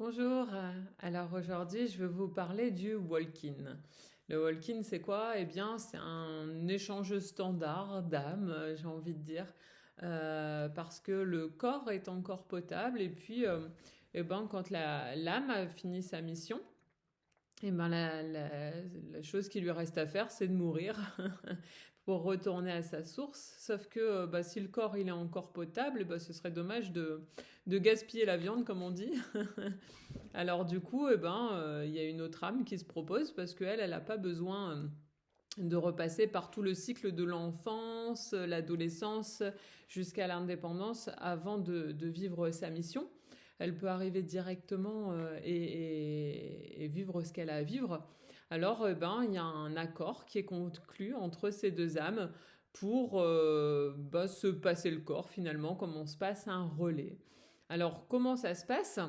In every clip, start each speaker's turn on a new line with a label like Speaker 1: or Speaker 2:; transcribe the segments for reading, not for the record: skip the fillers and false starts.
Speaker 1: Bonjour, alors aujourd'hui je vais vous parler du walk-in. Le walk-in c'est quoi? Eh bien c'est un échange standard d'âme, j'ai envie de dire, parce que le corps est encore potable et puis eh ben, quand l'âme a fini sa mission, eh ben, la chose qui lui reste à faire c'est de mourir pour retourner à sa source. Sauf que bah, si le corps il est encore potable, eh ben, ce serait dommage de gaspiller la viande comme on dit. Alors du coup, eh ben, il y a une autre âme qui se propose parce qu'elle, elle n'a pas besoin de repasser par tout le cycle de l'enfance, l'adolescence, jusqu'à l'indépendance avant de vivre sa mission. Elle peut arriver directement et vivre ce qu'elle a à vivre. Alors, eh ben, il y a un accord qui est conclu entre ces deux âmes pour bah, se passer le corps finalement, comme on se passe un relais. Alors, comment ça se passe?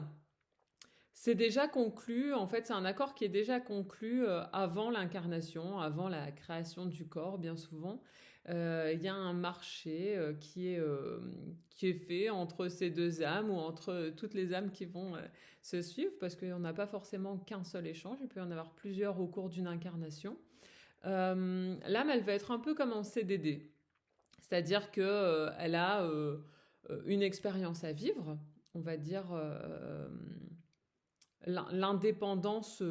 Speaker 1: C'est déjà conclu, en fait, c'est un accord qui est déjà conclu avant l'incarnation, avant la création du corps, bien souvent. Il y a un marché qui est fait entre ces deux âmes ou entre toutes les âmes qui vont se suivre, parce qu'il n'y en a pas forcément qu'un seul échange, il peut y en avoir plusieurs au cours d'une incarnation. L'âme, elle va être un peu comme en CDD, c'est-à-dire qu'elle elle a une expérience à vivre, on va dire l'indépendance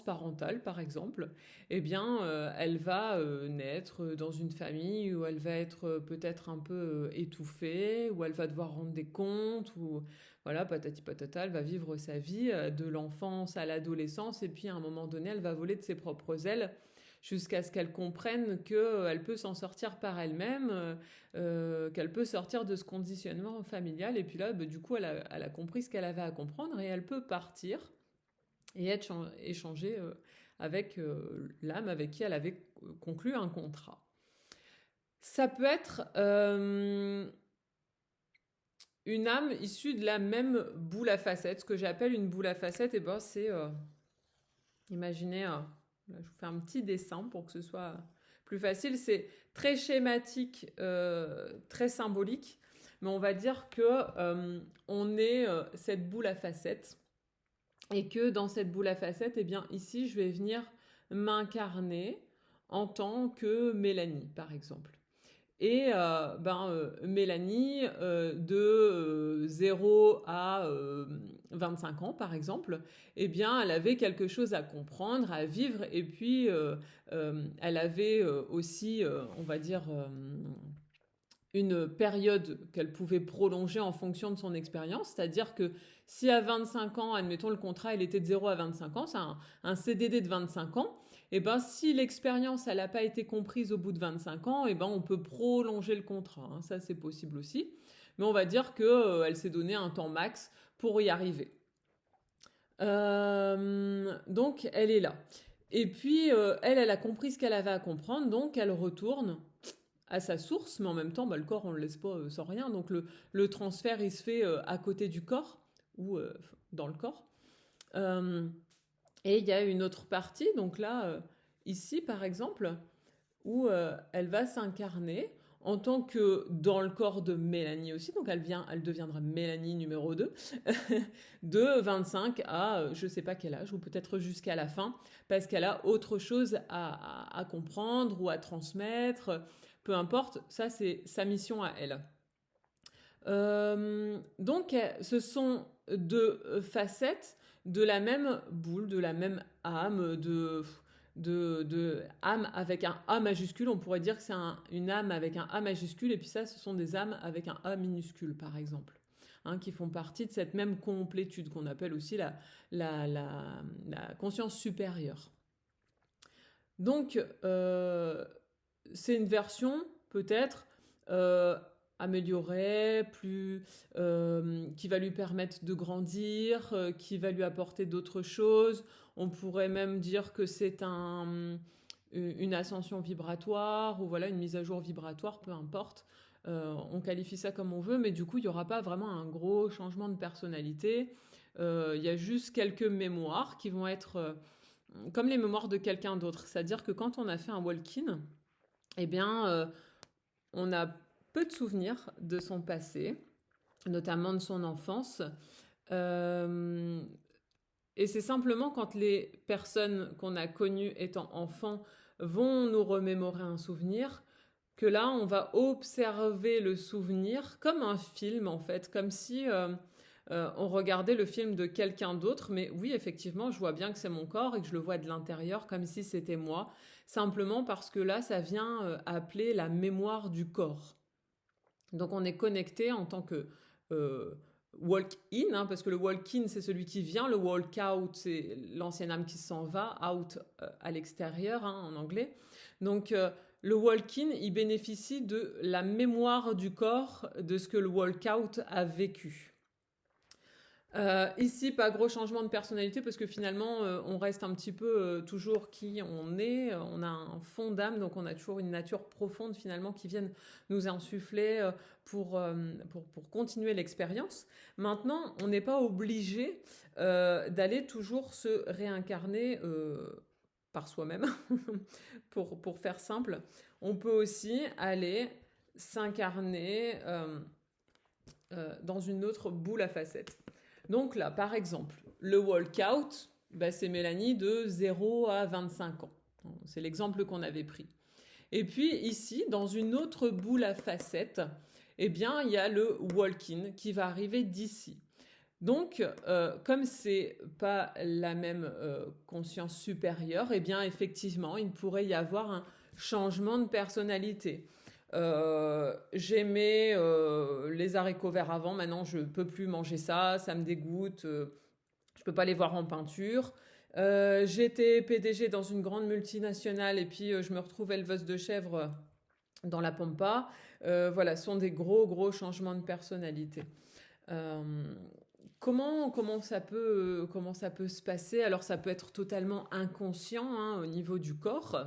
Speaker 1: parentale, par exemple, eh bien, elle va naître dans une famille où elle va être peut-être un peu étouffée, où elle va devoir rendre des comptes, ou voilà, patati patata, elle va vivre sa vie de l'enfance à l'adolescence, et puis à un moment donné, elle va voler de ses propres ailes jusqu'à ce qu'elle comprenne qu'elle peut s'en sortir par elle-même, qu'elle peut sortir de ce conditionnement familial. Et puis là, bah, du coup, elle a compris ce qu'elle avait à comprendre et elle peut partir et être échangée avec l'âme avec qui elle avait conclu un contrat. Ça peut être une âme issue de la même boule à facettes. Ce que j'appelle une boule à facettes, et ben, c'est, imaginez, là, je vous fais un petit dessin pour que ce soit plus facile. C'est très schématique, très symbolique, mais on va dire que on est cette boule à facettes et que dans cette boule à facettes, eh bien ici, je vais venir m'incarner en tant que Mélanie, par exemple. Et Mélanie, de 0 à 25 ans, par exemple, eh bien, elle avait quelque chose à comprendre, à vivre, et puis elle avait aussi, on va dire, une période qu'elle pouvait prolonger en fonction de son expérience. C'est-à-dire que si à 25 ans, admettons le contrat, il était de 0 à 25 ans, c'est un CDD de 25 ans, et ben si l'expérience elle n'a pas été comprise au bout de 25 ans, et ben on peut prolonger le contrat. Hein. Ça c'est possible aussi. Mais on va dire que elle s'est donné un temps max pour y arriver. Donc elle est là. Et puis elle a compris ce qu'elle avait à comprendre, donc elle retourne à sa source, mais en même temps, bah, le corps, on ne le laisse pas sans rien. Donc le transfert, il se fait à côté du corps ou dans le corps. Euh, et il y a une autre partie, donc là, ici par exemple, où elle va s'incarner en tant que dans le corps de Mélanie aussi, donc elle deviendra Mélanie numéro 2, de 25 à je sais pas quel âge, ou peut-être jusqu'à la fin, parce qu'elle a autre chose à comprendre ou à transmettre, peu importe, ça c'est sa mission à elle. Donc ce sont deux facettes de la même boule, de la même âme, de âme avec un A majuscule. On pourrait dire que c'est une âme avec un A majuscule, et puis ça, ce sont des âmes avec un A minuscule, par exemple. Hein, qui font partie de cette même complétude qu'on appelle aussi la conscience supérieure. Donc, c'est une version peut-être euh, améliorée, qui va lui permettre de grandir, qui va lui apporter d'autres choses. On pourrait même dire que c'est une ascension vibratoire ou voilà une mise à jour vibratoire, peu importe. On qualifie ça comme on veut, mais du coup, il n'y aura pas vraiment un gros changement de personnalité. Il y a juste quelques mémoires qui vont être comme les mémoires de quelqu'un d'autre. C'est-à-dire que quand on a fait un walk-in, eh bien, on a peu de souvenirs de son passé, notamment de son enfance. Euh, et c'est simplement quand les personnes qu'on a connues étant enfants vont nous remémorer un souvenir, que là, on va observer le souvenir comme un film, en fait, comme si on regardait le film de quelqu'un d'autre. Mais oui, effectivement, je vois bien que c'est mon corps et que je le vois de l'intérieur, comme si c'était moi, simplement parce que là, ça vient appeler la mémoire du corps. Donc on est connecté en tant que euh, walk-in, hein, parce que le walk-in c'est celui qui vient, le walk-out c'est l'ancienne âme qui s'en va, out à l'extérieur hein, en anglais. Donc le walk-in il bénéficie de la mémoire du corps de ce que le walk-out a vécu. Ici, pas gros changement de personnalité parce que finalement, on reste un petit peu toujours qui on est. On a un fond d'âme, donc on a toujours une nature profonde finalement qui viennent nous insuffler pour continuer l'expérience. Maintenant, on n'est pas obligé d'aller toujours se réincarner par soi-même. Pour faire simple, on peut aussi aller s'incarner dans une autre boule à facettes. Donc là, par exemple, le walkout, bah, c'est Mélanie de 0 à 25 ans. C'est l'exemple qu'on avait pris. Et puis ici, dans une autre boule à facettes, eh bien, il y a le walk-in qui va arriver d'ici. Donc, comme c'est pas la même conscience supérieure, eh bien, effectivement, il pourrait y avoir un changement de personnalité. J'aimais les haricots verts avant, maintenant je peux plus manger ça, ça me dégoûte, je peux pas les voir en peinture. J'étais PDG dans une grande multinationale et puis je me retrouve éleveuse de chèvres dans la pampa. Voilà, ce sont des gros changements de personnalité. Euh, comment ça peut se passer? Alors ça peut être totalement inconscient hein, au niveau du corps.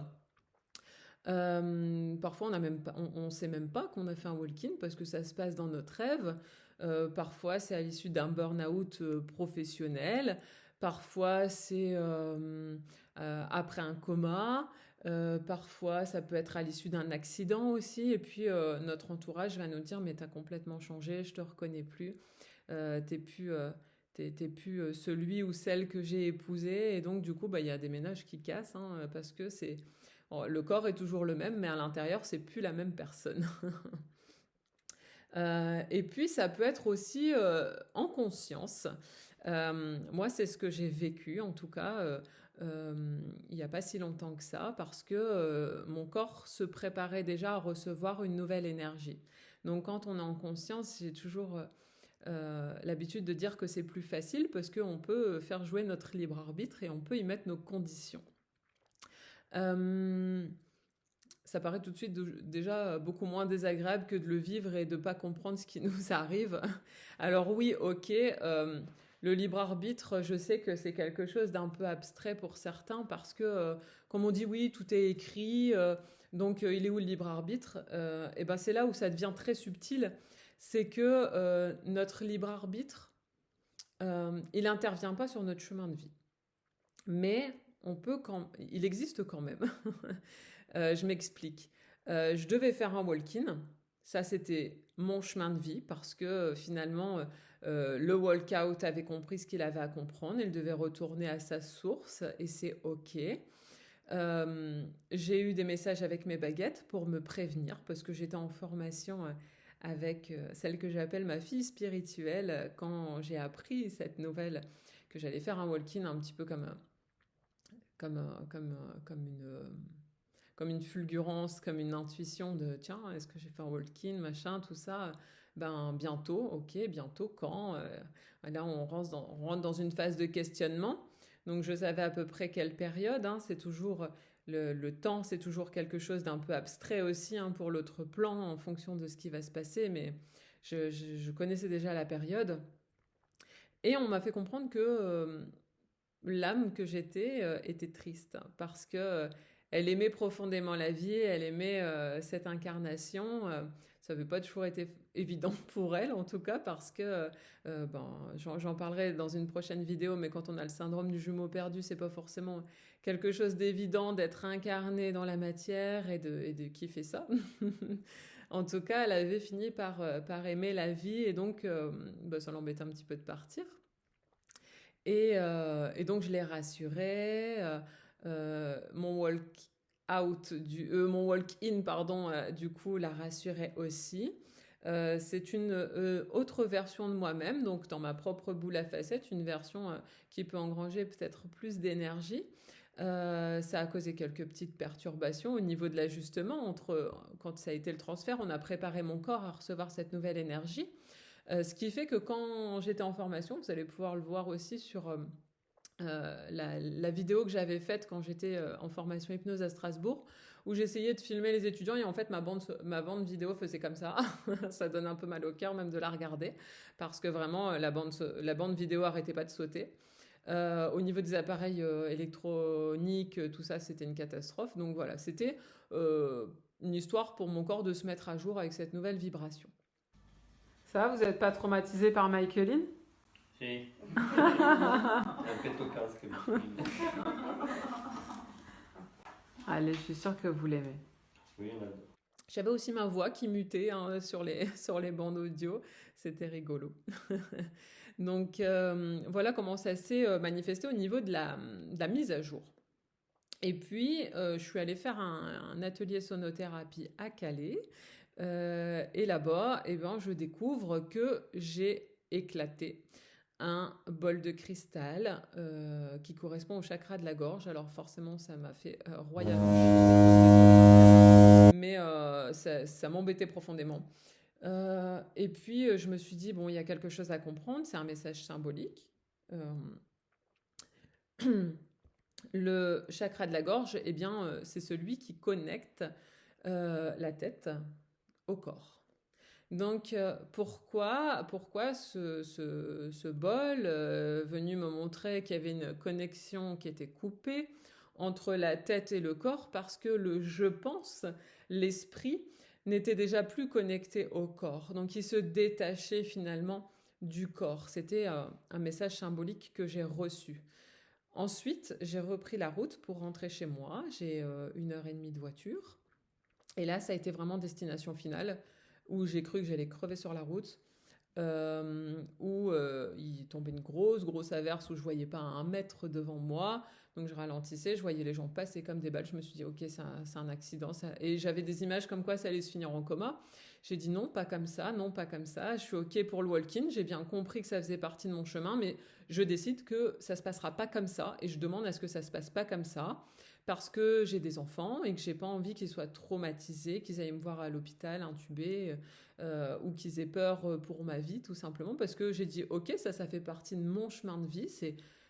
Speaker 1: Parfois, on sait même pas qu'on a fait un walk-in parce que ça se passe dans notre rêve. Parfois, c'est à l'issue d'un burn-out professionnel. Parfois, c'est après un coma. Parfois, ça peut être à l'issue d'un accident aussi. Et puis, notre entourage va nous dire, mais t'as complètement changé, je te reconnais plus. T'es plus, t'es plus celui ou celle que j'ai épousé. Et donc, du coup, bah, il y a des ménages qui cassent hein, parce que c'est le corps est toujours le même, mais à l'intérieur, c'est plus la même personne. Et puis, ça peut être aussi en conscience. Moi, c'est ce que j'ai vécu, en tout cas, il n'y a pas si longtemps que ça, parce que mon corps se préparait déjà à recevoir une nouvelle énergie. Donc, quand on est en conscience, j'ai toujours l'habitude de dire que c'est plus facile parce qu'on peut faire jouer notre libre arbitre et on peut y mettre nos conditions. Ça paraît tout de suite déjà beaucoup moins désagréable que de le vivre et de ne pas comprendre ce qui nous arrive. Alors oui, ok, le libre arbitre, je sais que c'est quelque chose d'un peu abstrait pour certains parce que, comme on dit, oui, tout est écrit, donc il est où le libre arbitre? Et ben c'est là où ça devient très subtil, c'est que notre libre arbitre, il n'intervient pas sur notre chemin de vie. Mais il existe quand même. Je m'explique. Je devais faire un walk-in. Ça, c'était mon chemin de vie parce que finalement, le walk-out avait compris ce qu'il avait à comprendre. Il devait retourner à sa source et c'est OK. J'ai eu des messages avec mes baguettes pour me prévenir parce que j'étais en formation avec celle que j'appelle ma fille spirituelle quand j'ai appris cette nouvelle que j'allais faire un walk-in un petit peu comme, comme une fulgurance, comme une intuition de tiens, est-ce que j'ai fait un walk-in, machin, tout ça. Ben bientôt, ok, bientôt, quand là, on rentre dans une phase de questionnement. Donc, je savais à peu près quelle période. Hein, c'est toujours le temps, c'est toujours quelque chose d'un peu abstrait aussi hein, pour l'autre plan en fonction de ce qui va se passer. Mais je connaissais déjà la période. Et on m'a fait comprendre que l'âme que j'étais était triste parce que elle aimait profondément la vie, elle aimait cette incarnation. Ça n'avait pas toujours été évident pour elle, en tout cas, parce que j'en parlerai dans une prochaine vidéo, mais quand on a le syndrome du jumeau perdu, c'est pas forcément quelque chose d'évident d'être incarné dans la matière et de kiffer ça. En tout cas, elle avait fini par aimer la vie et donc ça l'embêtait un petit peu de partir. Et donc, je l'ai rassuré. Mon mon walk-in, pardon, du coup, la rassurait aussi. C'est une autre version de moi-même, donc dans ma propre boule à facettes, une version qui peut engranger peut-être plus d'énergie. Ça a causé quelques petites perturbations au niveau de l'ajustement quand ça a été le transfert, on a préparé mon corps à recevoir cette nouvelle énergie. Ce qui fait que quand j'étais en formation, vous allez pouvoir le voir aussi sur la vidéo que j'avais faite quand j'étais en formation hypnose à Strasbourg, où j'essayais de filmer les étudiants et en fait ma bande vidéo faisait comme ça. Ça donne un peu mal au cœur même de la regarder parce que vraiment la bande vidéo arrêtait pas de sauter. Au niveau des appareils électroniques, tout ça, c'était une catastrophe. Donc voilà, c'était une histoire pour mon corps de se mettre à jour avec cette nouvelle vibration. Ça va, vous n'êtes pas traumatisé par Michaeline?
Speaker 2: Si. Un petto casque.
Speaker 1: Allez, je suis sûre que vous l'aimez.
Speaker 2: Oui, on adore.
Speaker 1: J'avais aussi ma voix qui mutait sur les bandes audio. C'était rigolo. Donc voilà comment ça s'est manifesté au niveau de la mise à jour. Et puis, je suis allée faire un atelier sonothérapie à Calais. Et là-bas, je découvre que j'ai éclaté un bol de cristal qui correspond au chakra de la gorge. Alors forcément, ça m'a fait royalement chier, mais ça m'embêtait profondément. Et puis, je me suis dit, bon, il y a quelque chose à comprendre, c'est un message symbolique. Le chakra de la gorge, eh bien, c'est celui qui connecte la tête au corps. Donc, pourquoi ce bol venu me montrer qu'il y avait une connexion qui était coupée entre la tête et le corps? Parce que le je pense, l'esprit, n'était déjà plus connecté au corps. Donc, il se détachait finalement du corps. C'était un message symbolique que j'ai reçu. Ensuite, j'ai repris la route pour rentrer chez moi. J'ai 1h30 de voiture. Et là, ça a été vraiment destination finale, où j'ai cru que j'allais crever sur la route, où il tombait une grosse averse, où je voyais pas 1 mètre devant moi. Donc je ralentissais, je voyais les gens passer comme des balles. Je me suis dit, ok, c'est un accident. Et j'avais des images comme quoi ça allait se finir en coma. J'ai dit non, pas comme ça, non, pas comme ça. Je suis ok pour le walk-in. J'ai bien compris que ça faisait partie de mon chemin, mais je décide que ça se passera pas comme ça. Et je demande à ce que ça se passe pas comme ça, parce que j'ai des enfants et que j'ai pas envie qu'ils soient traumatisés, qu'ils aillent me voir à l'hôpital intubé, ou qu'ils aient peur pour ma vie, tout simplement, parce que j'ai dit ok, ça fait partie de mon chemin de vie,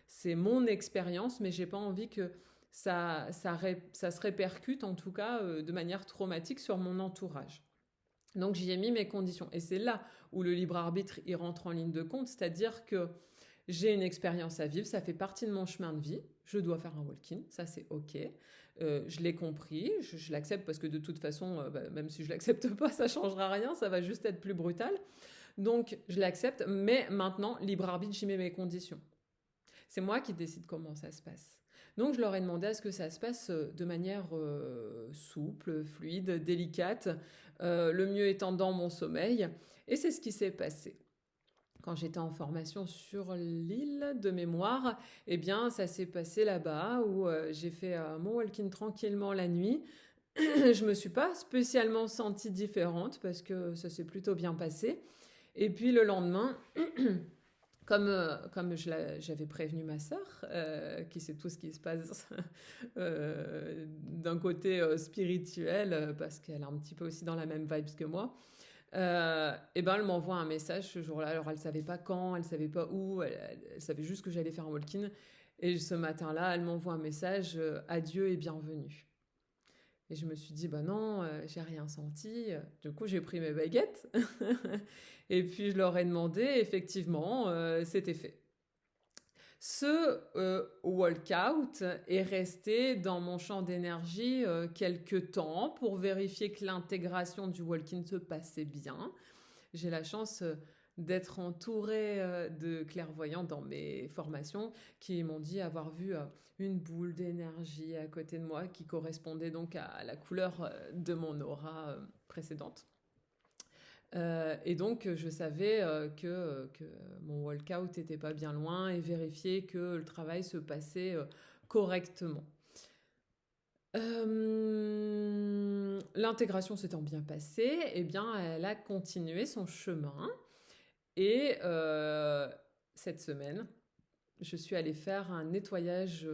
Speaker 1: c'est mon expérience, mais j'ai pas envie que ça se répercute en tout cas de manière traumatique sur mon entourage. Donc j'y ai mis mes conditions, et c'est là où le libre arbitre il rentre en ligne de compte, c'est-à-dire que j'ai une expérience à vivre, ça fait partie de mon chemin de vie, je dois faire un walk-in, ça c'est ok. Je l'ai compris, je l'accepte parce que de toute façon, même si je l'accepte pas, ça changera rien, ça va juste être plus brutal. Donc je l'accepte, mais maintenant, libre arbitre, j'y mets mes conditions. C'est moi qui décide comment ça se passe. Donc je leur ai demandé à ce que ça se passe de manière souple, fluide, délicate, le mieux étant dans mon sommeil. Et c'est ce qui s'est passé. Quand j'étais en formation sur l'île de mémoire, eh bien, ça s'est passé là-bas où j'ai fait mon walk-in tranquillement la nuit. Je me suis pas spécialement sentie différente parce que ça s'est plutôt bien passé. Et puis le lendemain, comme j'avais prévenu ma sœur, qui sait tout ce qui se passe d'un côté spirituel, parce qu'elle est un petit peu aussi dans la même vibe que moi, et ben elle m'envoie un message ce jour-là. Alors elle savait pas quand, elle savait pas où, elle savait juste que j'allais faire un walk-in. Et ce matin-là, elle m'envoie un message adieu et bienvenue. Et je me suis dit bah non, j'ai rien senti. Du coup j'ai pris mes baguettes et puis je leur ai demandé. Effectivement, c'était fait. Ce walkout est resté dans mon champ d'énergie quelques temps pour vérifier que l'intégration du walk-in se passait bien. J'ai la chance d'être entourée de clairvoyants dans mes formations qui m'ont dit avoir vu une boule d'énergie à côté de moi qui correspondait donc à la couleur de mon aura précédente. Et donc, je savais que mon walkout n'était pas bien loin et vérifier que le travail se passait correctement. L'intégration s'étant bien passée, eh bien, elle a continué son chemin. Et cette semaine, je suis allée faire un nettoyage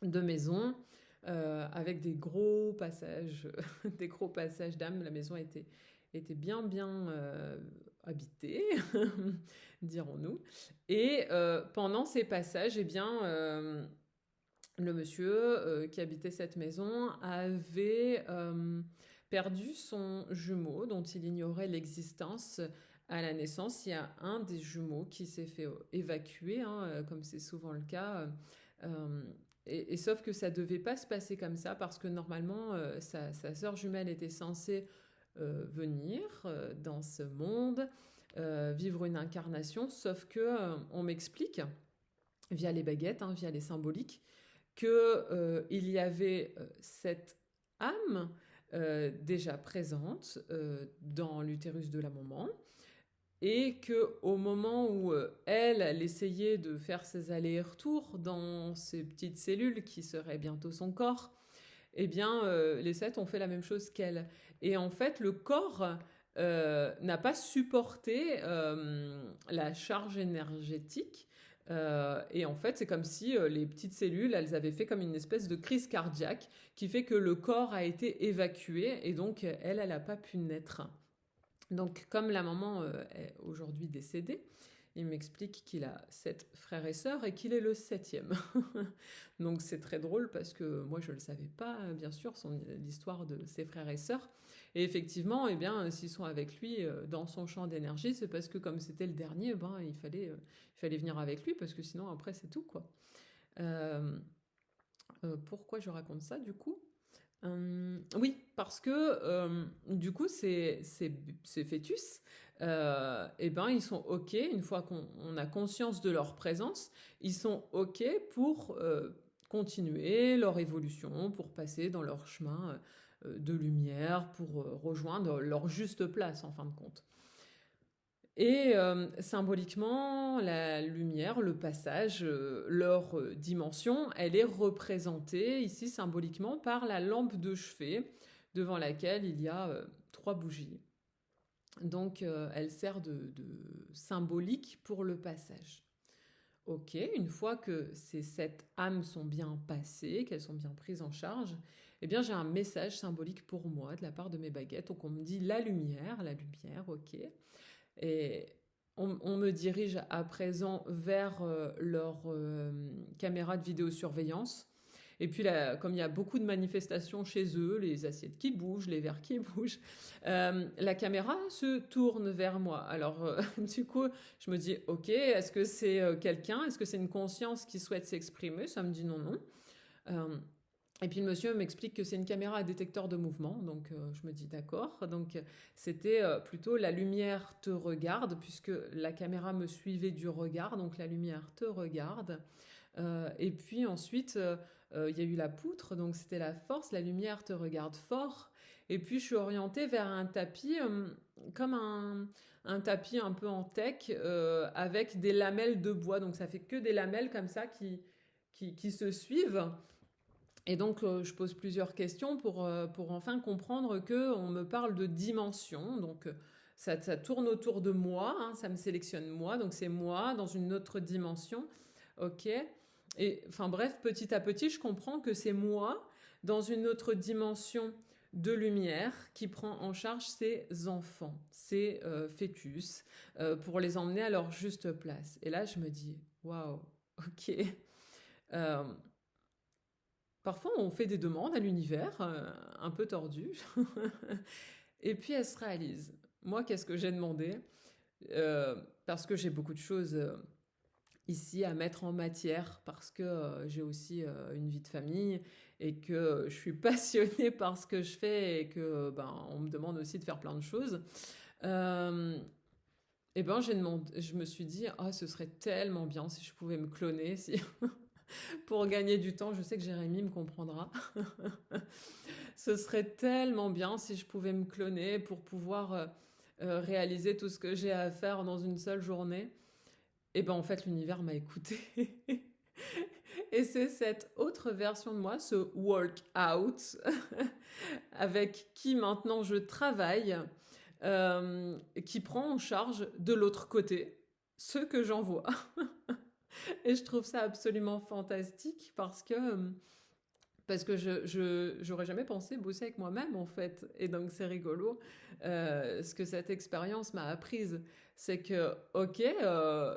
Speaker 1: de maison avec des gros passages, des gros passages d'âme. La maison était bien habitée, dirons-nous. Et pendant ces passages, eh bien, le monsieur qui habitait cette maison avait perdu son jumeau dont il ignorait l'existence à la naissance. Il y a un des jumeaux qui s'est fait évacuer, hein, comme c'est souvent le cas. Et sauf que ça devait pas se passer comme ça parce que normalement, sa sœur jumelle était censée venir dans ce monde, vivre une incarnation, sauf que on m'explique, via les baguettes, hein, via les symboliques, qu'il y avait cette âme déjà présente dans l'utérus de la maman, et qu'au moment où elle essayait de faire ses allers-retours dans ces petites cellules qui seraient bientôt son corps, eh bien, les 7 ont fait la même chose qu'elle. Et en fait, le corps n'a pas supporté la charge énergétique. Et en fait, c'est comme si les petites cellules, elles avaient fait comme une espèce de crise cardiaque qui fait que le corps a été évacué et donc elle n'a pas pu naître. Donc, comme la maman est aujourd'hui décédée, il m'explique qu'il a 7 frères et sœurs et qu'il est le 7e. Donc c'est très drôle parce que moi je ne le savais pas, bien sûr, l'histoire de ses frères et sœurs. Et effectivement, eh bien, s'ils sont avec lui dans son champ d'énergie, c'est parce que comme c'était le dernier, ben, il fallait venir avec lui parce que sinon après c'est tout, quoi. Pourquoi je raconte ça du coup ? Oui, parce que du coup, ces fœtus, eh ben, ils sont OK, une fois qu'on a conscience de leur présence, ils sont OK pour continuer leur évolution, pour passer dans leur chemin de lumière, pour rejoindre leur juste place, en fin de compte. Et symboliquement, la lumière, le passage, leur dimension, elle est représentée ici symboliquement par la lampe de chevet devant laquelle il y a 3 bougies. Donc elle sert de symbolique pour le passage. Ok, une fois que ces 7 âmes sont bien passées, qu'elles sont bien prises en charge, eh bien j'ai un message symbolique pour moi de la part de mes baguettes. Donc on me dit la lumière, ok. Et on me dirige à présent vers leur caméra de vidéosurveillance. Et puis, là, comme il y a beaucoup de manifestations chez eux, les assiettes qui bougent, les verres qui bougent, la caméra se tourne vers moi. Alors, du coup, je me dis, ok, est-ce que c'est quelqu'un ? Est-ce que c'est une conscience qui souhaite s'exprimer ? Ça me dit non, non. Et puis le monsieur m'explique que c'est une caméra à détecteur de mouvement, donc je me dis d'accord. Donc c'était plutôt la lumière te regarde, puisque la caméra me suivait du regard, donc la lumière te regarde. Et puis ensuite, il y a eu la poutre, donc c'était la force, la lumière te regarde fort. Et puis je suis orientée vers un tapis, comme un tapis un peu en teck, avec des lamelles de bois. Donc ça fait que des lamelles comme ça qui se suivent. Et donc, je pose plusieurs questions pour enfin comprendre qu'on me parle de dimension. Donc, ça tourne autour de moi, hein, ça me sélectionne moi, donc c'est moi dans une autre dimension. Ok. Et enfin bref, petit à petit, je comprends que c'est moi dans une autre dimension de lumière qui prend en charge ces enfants, ces fœtus, pour les emmener à leur juste place. Et là, je me dis, waouh, ok. Parfois, on fait des demandes à l'univers, un peu tordues, et puis elles se réalisent. Moi, qu'est-ce que j'ai demandé ? Parce que j'ai beaucoup de choses ici à mettre en matière, parce que j'ai aussi une vie de famille, et que je suis passionnée par ce que je fais, et que on me demande aussi de faire plein de choses. Et je me suis dit, oh, ce serait tellement bien si je pouvais me cloner, si... pour gagner du temps, je sais que Jérémy me comprendra. Ce serait tellement bien si je pouvais me cloner pour pouvoir réaliser tout ce que j'ai à faire dans une seule journée. Et ben en fait, l'univers m'a écouté. Et c'est cette autre version de moi, ce work-out, avec qui maintenant je travaille, qui prend en charge de l'autre côté ce que j'envoie. Et je trouve ça absolument fantastique parce que j'aurais jamais pensé bosser avec moi-même en fait. Et donc c'est rigolo. Ce que cette expérience m'a apprise, c'est que, ok,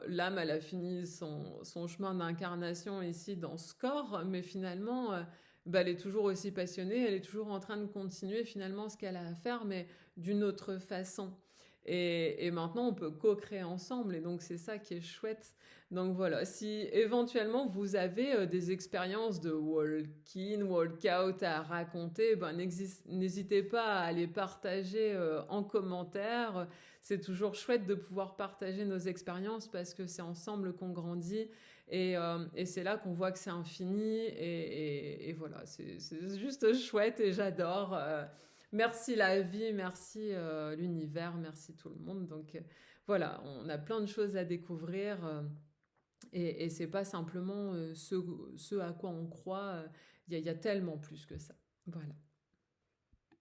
Speaker 1: l'âme, elle a fini son chemin d'incarnation ici dans ce corps, mais finalement, bah, elle est toujours aussi passionnée, elle est toujours en train de continuer finalement ce qu'elle a à faire, mais d'une autre façon. Et maintenant, on peut co-créer ensemble, et donc c'est ça qui est chouette. Donc voilà, si éventuellement vous avez des expériences de walk-in, walk-out à raconter, ben, n'hésitez pas à les partager en commentaire. C'est toujours chouette de pouvoir partager nos expériences parce que c'est ensemble qu'on grandit et c'est là qu'on voit que c'est infini et voilà, c'est juste chouette et j'adore. Merci la vie, merci l'univers, merci tout le monde. Donc voilà, on a plein de choses à découvrir. Et c'est pas simplement ce à quoi on croit, il y a tellement plus que ça. Voilà.